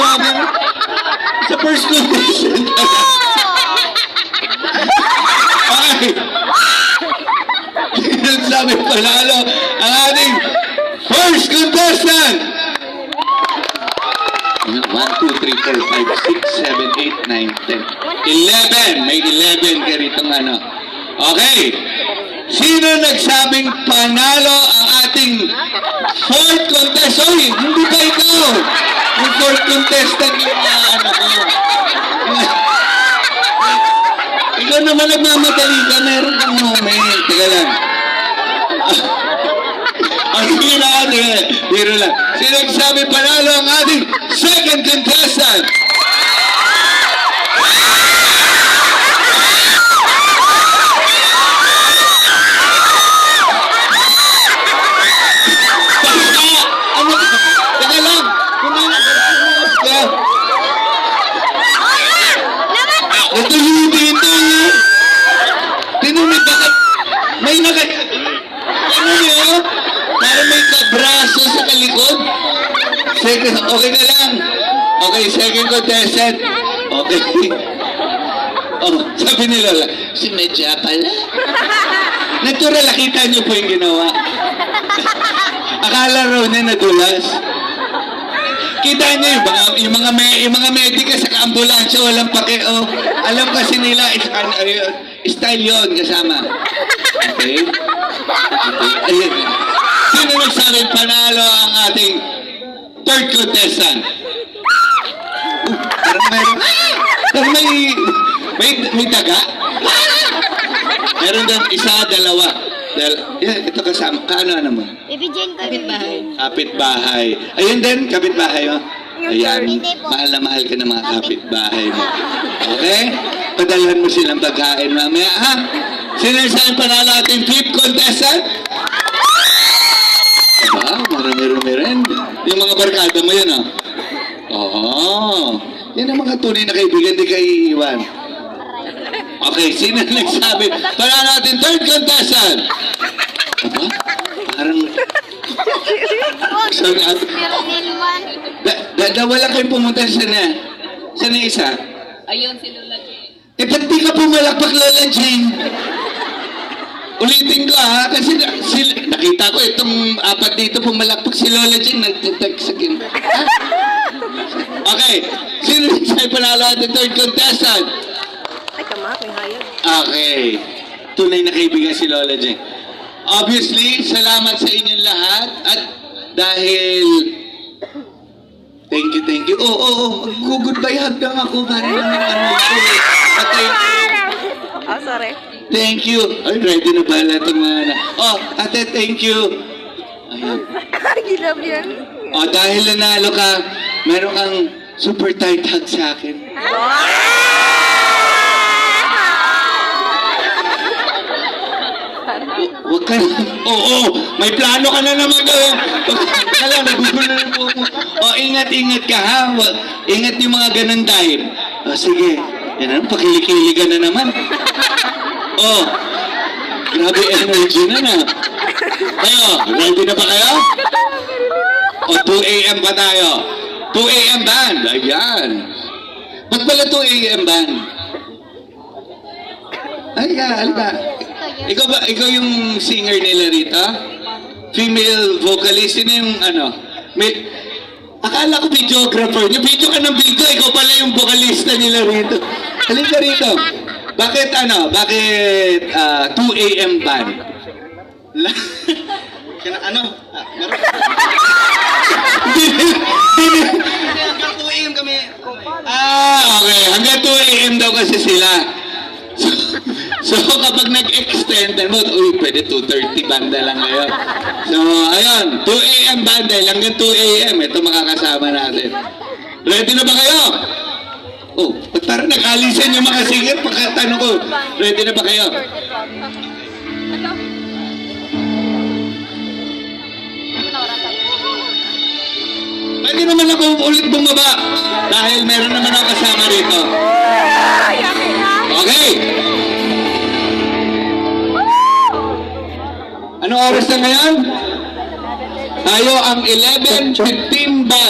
habang sa first condition. Okay. Sabi panalo ang ating first contestant. 1, 2, 3, 4, 5, 6, 7, 8, 9, 10. 11. May 11 ka rito ano. Okay. Sino nagsabing panalo ang ating fourth contestant? Oy, hindi ba ikaw? Yung fourth contestant yung ano ko. Ikaw naman nagmamadali ka. Meron kang moment. Teka lang. Biro lang. Sino nagsabi panalo ang ating second contestant? Teka lang. Kumakas ka. Natuloy dito. Tinumid bakit? May nakat... Ano niyo? Para may kabraso sa kalikod. Second, okay na lang. Okay, second contestant. Okay. Oh, sabi ni Lola, si Medya pala. Natural, nakita niyo po yung ginawa. Akala raw niya nadulas. Kita niyo yung mga medica sa ambulansya, walang pake. Oh, alam kasi nila, style yun kasama. Okay? Ayun. Sino nagsabi panalo ang ating third contestant? Parang may daga. Meron doon isa, dalawa. Ito kasama. Kaano mo? Ibigyan ko rin. Kapitbahay. Ayun din, kapitbahay mo. Ayan, mahal na mahal ka ng mga kapitbahay mo. Okay? Padalhan mo silang pagkain mamaya, ha? Sino nagsabi panalo ating fifth contestant? Aba, marami-rami rin. Yung mga barkada mo yun, oh. Oo. Yan ang mga tunay na kaibigan, di kayo iiwan. Okay, sino nagsabi? Para natin third contestant. Aba, parang... Wala kayong pumunta sa na. Saan na isa? Ayun, si Lola Jane. Ba't di ka pumalakpak, Lola Jane? Ulitin ko ha, kasi nakita ko itong apat dito pumalakpak si Lola Jane, nag-text sa akin. Okay, sino sa'yo panalo at third contestant? Ay, kamak, may hayag. Okay, tunay na kaibigan si Lola Jane. Obviously, salamat sa inyong lahat at dahil... Thank you. Mag-goodbye hug lang ako para naman ano ito. Oh, sorry. Thank you. Ay, ready na pala itong mga na. Oh, ate, thank you. Ayun. Gilab yan. Oh, dahil nanalo ka, meron kang super tight hug sa akin. Huwag ka na. Oo, may plano ka na naman gawin. Kala, nagugulo na po mo. Oh, ingat ka ha. Ingat yung mga ganun time. Oh, sige. Yan ang pakilikili ka na naman. Oh, grabe energy na. Kayo, ready na ba kayo? O, 2 a.m. pa tayo. 2 a.m. band. Ayan. Ba't pala 2 a.m. band? Halika. Ikaw yung singer nila rito? Female vocalist. Sino yung ano? Akala ko videographer. Yung video ka ng video, ikaw pala yung vocalista nila rito. Halika rito. Bakit 2 a.m. band? Ano? Hanggang 2 a.m. kami. Okay. Hanggang 2 a.m. daw kasi sila. So kapag nag-extend, pwede 2:30 banda lang ngayon. So, ayun, 2 a.m. banda, hanggang 2 a.m. Ito makakasama natin. Ready na ba kayo? Oh, ba't parang nag-alisan yung mga singer? Pagkatanong ko, ready na ba kayo? Pwede naman ako ulit bumaba dahil meron naman ako kasama rito. Okay. Anong oras na ngayon? Tayo ang 11:15 band.